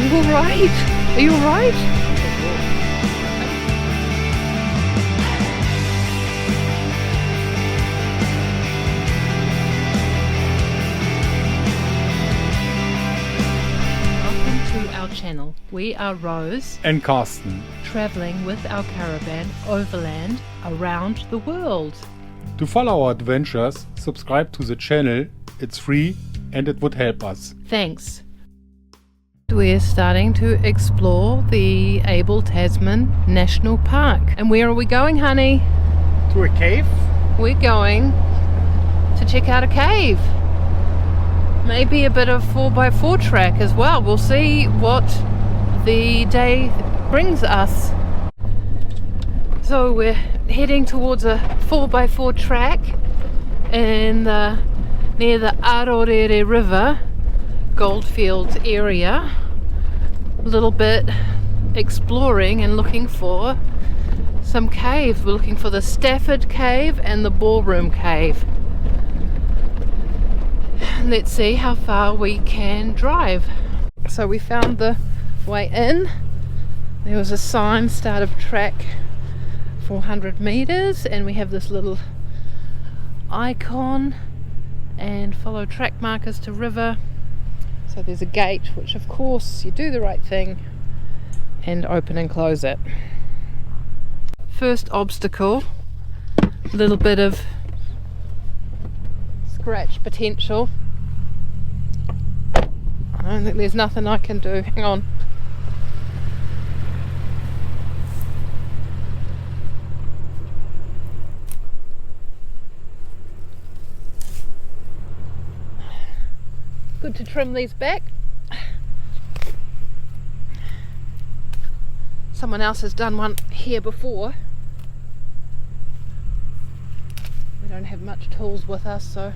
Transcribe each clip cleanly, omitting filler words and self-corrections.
Are you alright? Are you alright? Channel. We are Rose and Carsten, traveling with our caravan overland around the world. To follow our adventures, subscribe to the channel. It's free and it would help us. Thanks. We're starting to explore the Abel Tasman National Park. And where are we going, honey? To a cave? We're going to check out a cave. Maybe a bit of 4x4 track as well. We'll see what the day brings us. So we're heading towards a 4x4 track in near the Arorere River, Goldfields area. A little bit exploring and looking for some caves. We're looking for the Stafford Cave and the Ballroom Cave. Let's see how far we can drive. So we found the way in. There was a sign, start of track 400 meters, and we have this little icon and follow track markers to river. So there's a gate, which of course you do the right thing and open and close it. First obstacle, a little bit of scratch potential. I don't think there's nothing I can do. Hang on. Good to trim these back. Someone else has done one here before. We don't have much tools with us, so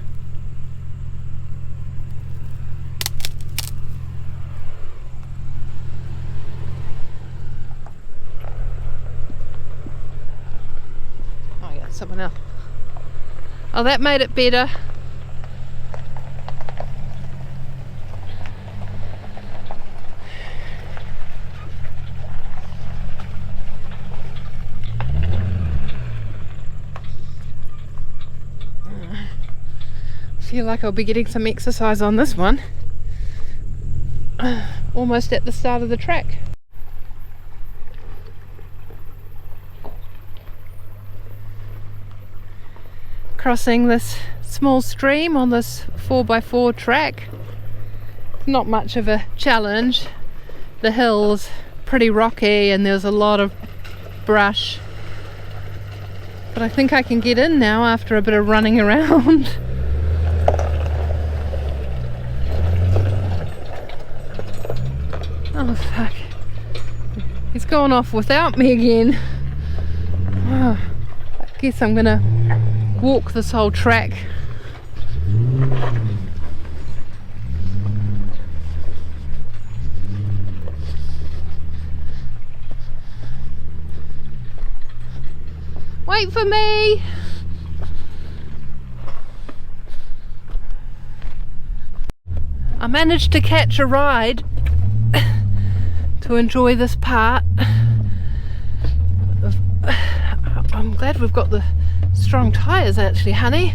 someone else. Oh, that made it better. I feel like I'll be getting some exercise on this one. Almost at the start of the track. Crossing this small stream on this 4x4 track. Not much of a challenge. The hill's pretty rocky and there's a lot of brush. But I think I can get in now after a bit of running around. Oh fuck. He's gone off without me again. Oh, I guess I'm gonna walk this whole track. Wait for me! I managed to catch a ride to enjoy this part. I'm glad we've got the strong tyres actually, honey.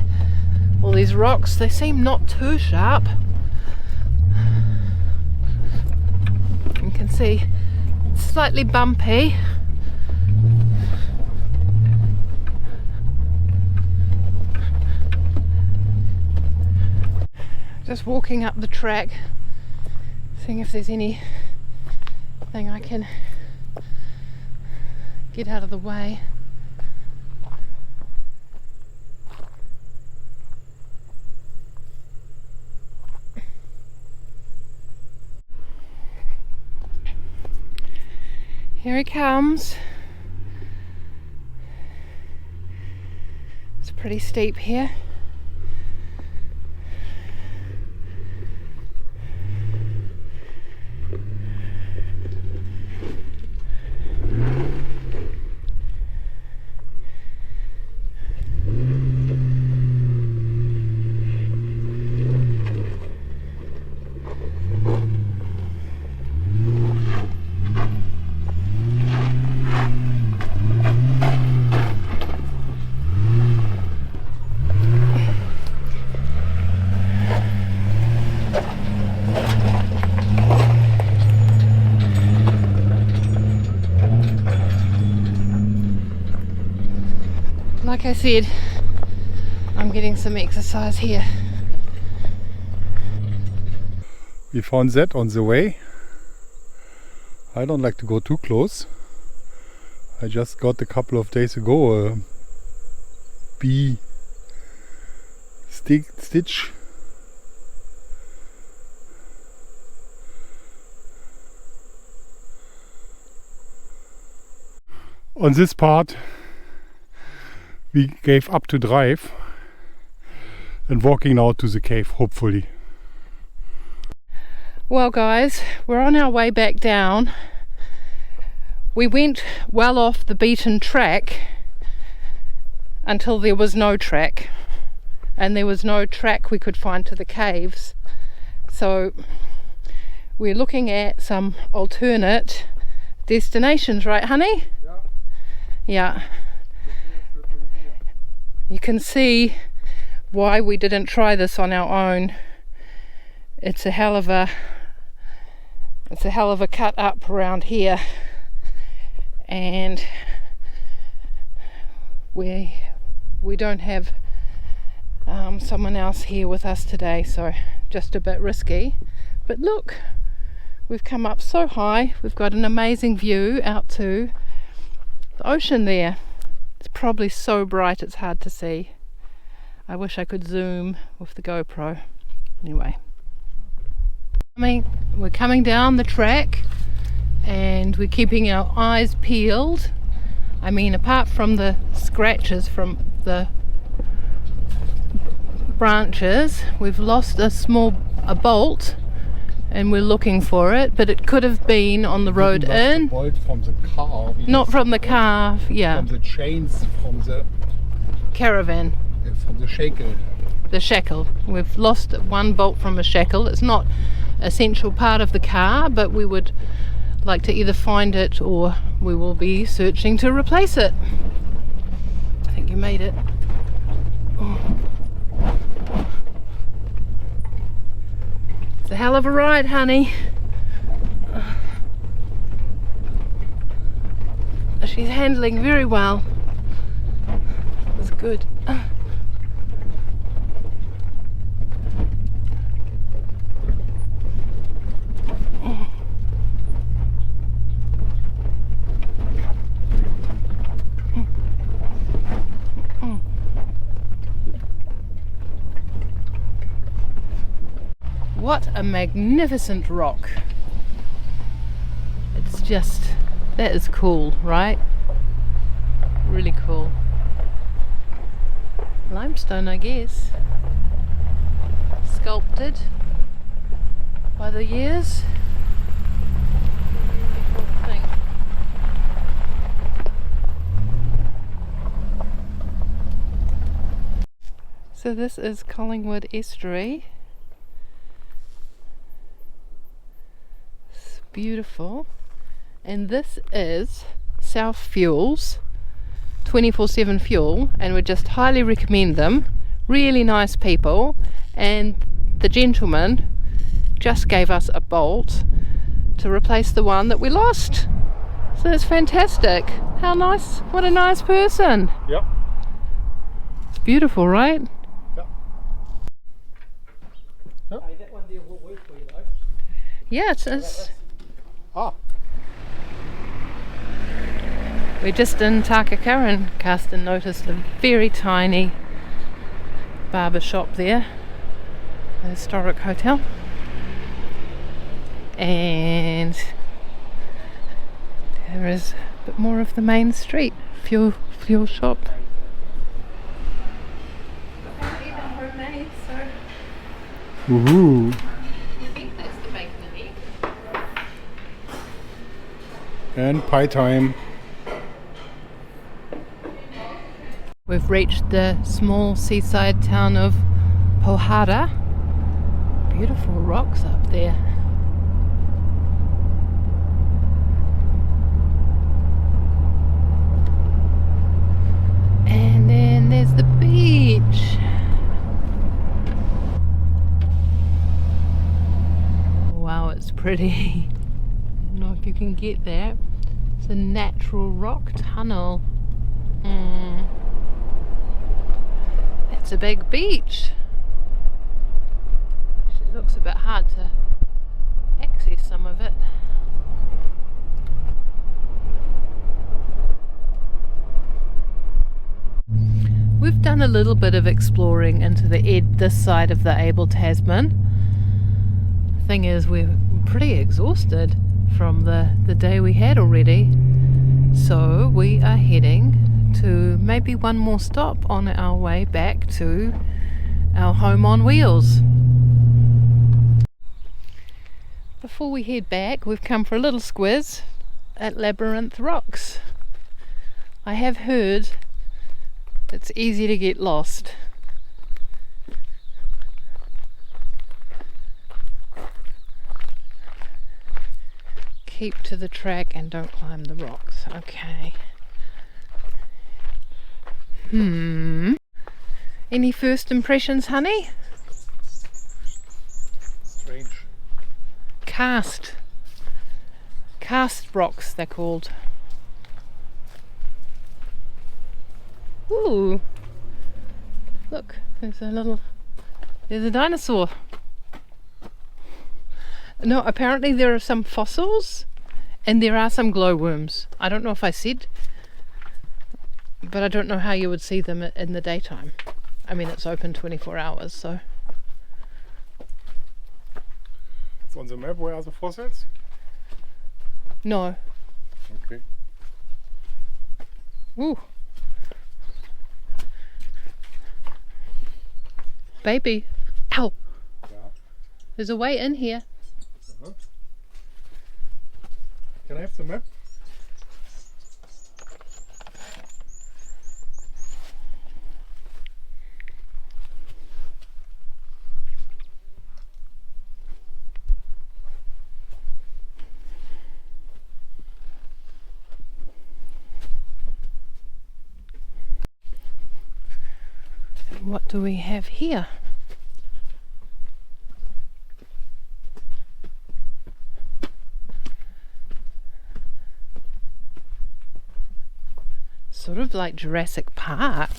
All these rocks, they seem not too sharp. You can see it's slightly bumpy. Just walking up the track, seeing if there's anything I can get out of the way. Here he comes. It's pretty steep here. like I said, I'm getting some exercise here. We found that on the way. I don't like to go too close. I just got a couple of days ago a bee stitch. On this part we gave up to drive and walking now to the cave, hopefully. Well guys, we're on our way back down. We went well off the beaten track until there was no track, and there was no track we could find to the caves. So we're looking at some alternate destinations, right honey? Yeah. You can see why we didn't try this on our own. It's a hell of a cut up around here, and we don't have someone else here with us today, so just a bit risky. But look, we've come up so high, we've got an amazing view out to the ocean there. It's probably so bright it's hard to see. I wish I could zoom with the GoPro. Anyway, we're coming down the track and we're keeping our eyes peeled. I mean, apart from the scratches from the branches, we've lost a bolt and we're looking for it, but it could have been on the road in. The bolt from the car. Not from the car, yeah. From the chains, from the caravan. From the shackle. The shackle. We've lost one bolt from a shackle. It's not an essential part of the car, but we would like to either find it or we will be searching to replace it. I think you made it. Oh. It's a hell of a ride, honey. She's handling very well. It was good. What a magnificent rock. It's just, that is cool, right? Really cool. Limestone, I guess. Sculpted by the years. So this is Collingwood Estuary. It's beautiful. And this is South Fuels 24/7 fuel, and we just highly recommend them. Really nice people, and the gentleman just gave us a bolt to replace the one that we lost. So it's fantastic. How nice. What a nice person. Yep. It's beautiful, right? Yep. Hey, that one there will work for you though. Yeah, it is. Ah. We're just in Takakura, and Karsten noticed a very tiny barber shop there, a historic hotel, and there is a bit more of the main street, fuel shop. Woohoo! I think that's the bacon and egg. And pie time. We've reached the small seaside town of Pohara. Beautiful rocks up there. And then there's the beach. Wow, it's pretty. I don't know if you can get there. It's a natural rock tunnel. It's a big beach. It looks a bit hard to access some of it. We've done a little bit of exploring into this side of the Abel Tasman. The thing is, we're pretty exhausted from the day we had already. So we are heading to maybe one more stop on our way back to our home on wheels. Before we head back, we've come for a little squiz at Labyrinth Rocks. I have heard it's easy to get lost. Keep to the track and don't climb the rocks. Okay. Any first impressions, honey? Strange. Cast rocks, they're called. Ooh, look, there's a dinosaur. No, apparently there are some fossils and there are some glowworms. I don't know if I said, but I don't know how you would see them in the daytime. I mean, it's open 24 hours, so. It's on the map. Where are the fossils? No. Okay. Ooh. Baby. Ow. Yeah. There's a way in here. Uh-huh. Can I have the map? What do we have here? Sort of like Jurassic Park.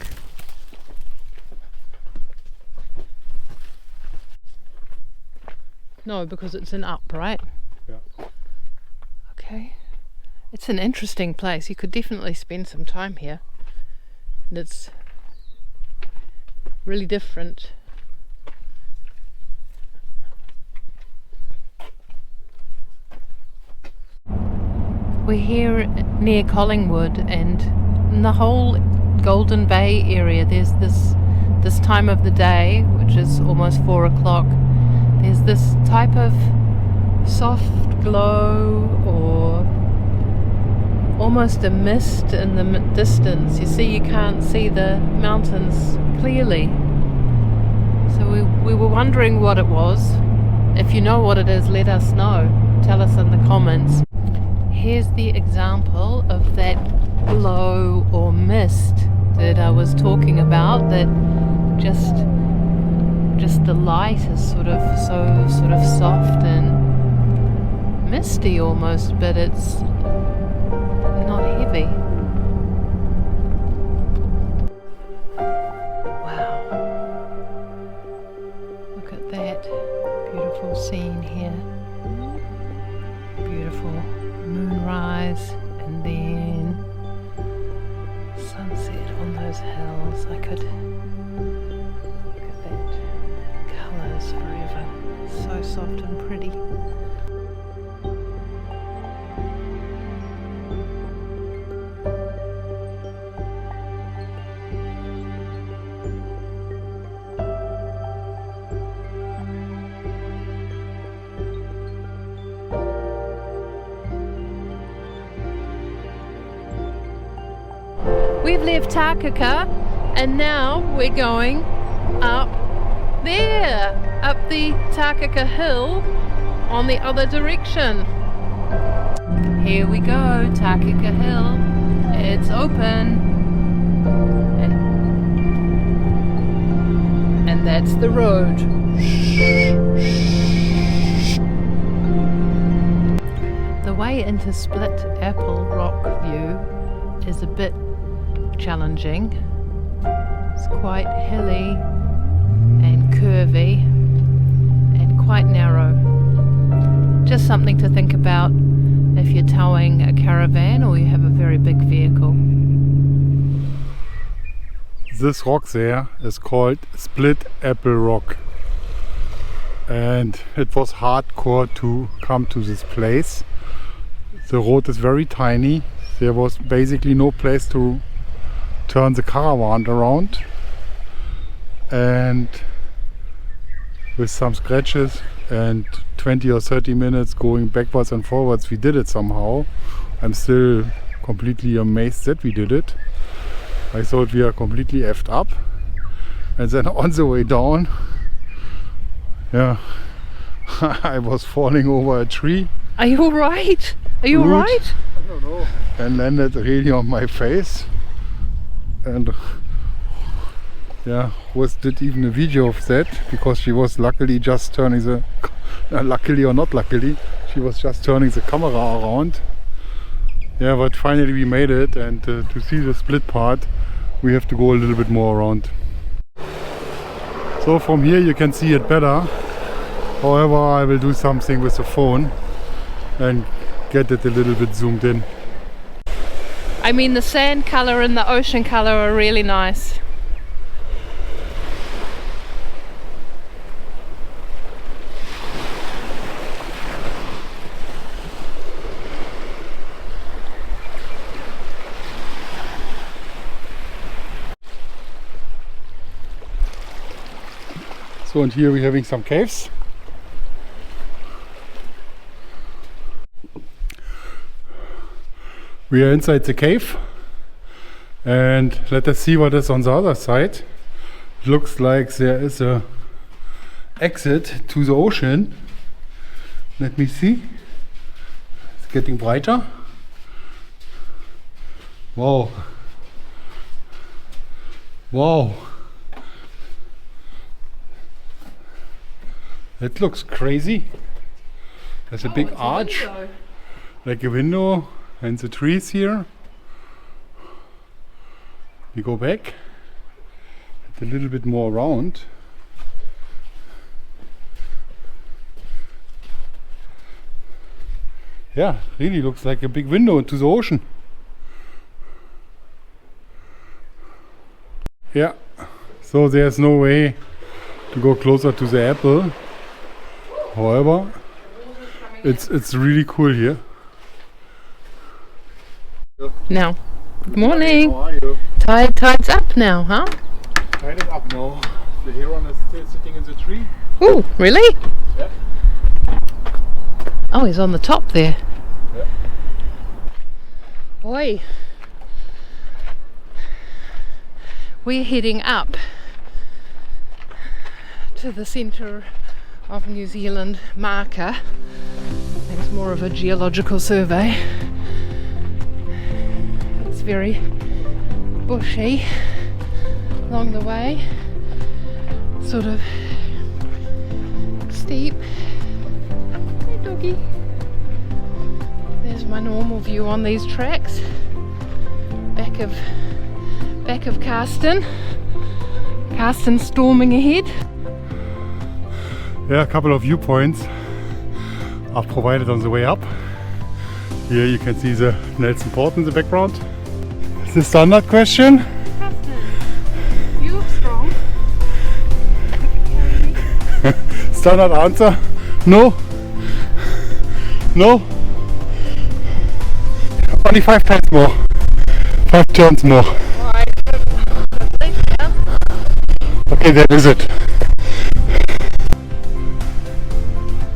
No, because it's an up, right? Yeah. Okay. It's an interesting place. You could definitely spend some time here. And it's really different. We're here near Collingwood, and in the whole Golden Bay area there's this time of the day, which is almost 4 o'clock, there's this type of soft glow or almost a mist in the distance. You see, you can't see the mountains clearly. So we were wondering what it was. If you know what it is, let us know. Tell us in the comments. Here's the example of that glow or mist that I was talking about, that just the light is sort of soft and misty almost, but it's not heavy. Wow. Look at that beautiful scene here. Beautiful moonrise and then sunset on those hills. I could look at that. Colours forever. So soft and pretty. We've left Takaka and now we're going up there, up the Takaka hill on the other direction. Here we go, Takaka hill. It's open. And that's the road. The way into Split Apple Rock View is a bit challenging, It's quite hilly and curvy and quite narrow. Just something to think about if you're towing a caravan or you have a very big vehicle. This rock there is called Split Apple Rock, and it was hardcore to come to this place. The road is very tiny. There was basically no place to turn the caravan around, and with some scratches and 20 or 30 minutes going backwards and forwards, we did it somehow. I'm still completely amazed that we did it. I thought we are completely effed up, and then on the way down, yeah, I was falling over a tree. Are you alright? Are you alright? I don't know. And landed really on my face. And yeah, did even a video of that, because she was luckily just turning the, luckily or not luckily, she was just turning the camera around. Yeah, but finally we made it, and to see the split part we have to go a little bit more around. So from here you can see it better. However, I will do something with the phone and get it a little bit zoomed in. I mean, the sand colour and the ocean colour are really nice. So, and here we're having some caves. We are inside the cave, and let us see what is on the other side. It looks like there is a exit to the ocean. Let me see. It's getting brighter. Wow. Wow. That looks crazy. There's a big arch, like a window, and the trees here. We go back a little bit more around. Yeah, really looks like a big window into the ocean. Yeah, so there's no way to go closer to the apple. However, it's really cool here. Now, good morning. How are you? Tide's up now, huh? Tide is up now. The heron is still sitting in the tree. Ooh, really? Yeah. Oh, he's on the top there. Yeah. Oi. We're heading up to the centre of New Zealand marker. It's more of a geological survey. It's very bushy along the way, sort of steep. Hey doggy. There's my normal view on these tracks. Back of Karsten. Karsten storming ahead. Yeah, a couple of viewpoints are provided on the way up. Here you can see the Nelson Port in the background. The standard question. Karsten, you look strong. Standard answer. No. No. Only 5 times more. 5 turns more. Okay, that is it.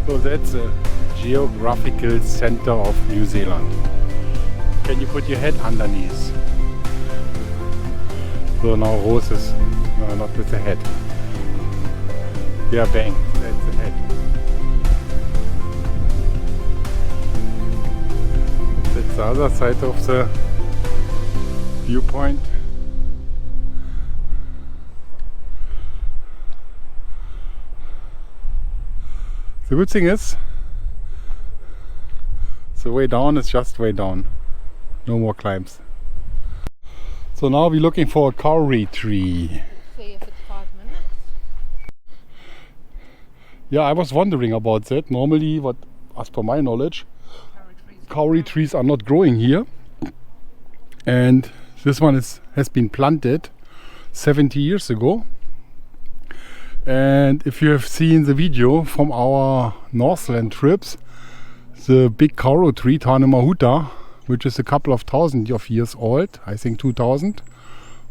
So that's the geographical center of New Zealand. Can you put your head underneath? So now roses, no, not with the head. Yeah, bang, that's the head. That's the other side of the viewpoint. The good thing is, the way down is just way down. No more climbs. So now we're looking for a kauri tree. Yeah, I was wondering about that. Normally, what, as per my knowledge, kauri trees are not growing here. And this one has been planted 70 years ago. And if you have seen the video from our Northland trips, the big kauri tree, Tanemahuta, which is a couple of thousand of years old, I think 2000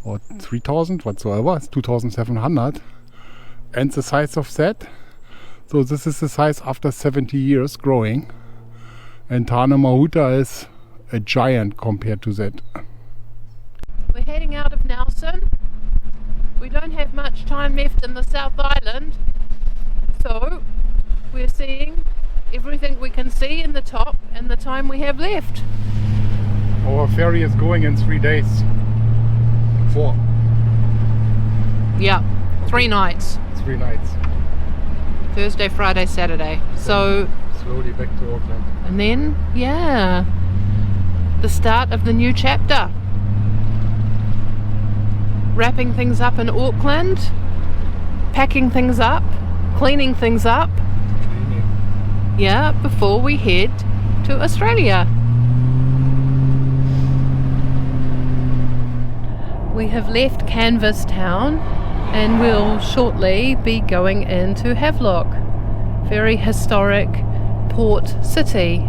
or 3000 whatsoever, it's 2700, and the size of that. So this is the size after 70 years growing, and Tanemahuta is a giant compared to that. We're heading out of Nelson. We don't have much time left in the South Island, so we're seeing everything we can see in the top and the time we have left. Our ferry is going in 3 days. 4. Yeah, 3 nights. 3 nights. Thursday, Friday, Saturday. So slowly back to Auckland. and then, yeah, the start of the new chapter. Wrapping things up in Auckland, packing things up, cleaning things up. Yeah, before we head to Australia. We have left Canvas Town and we'll shortly be going into Havelock, very historic port city.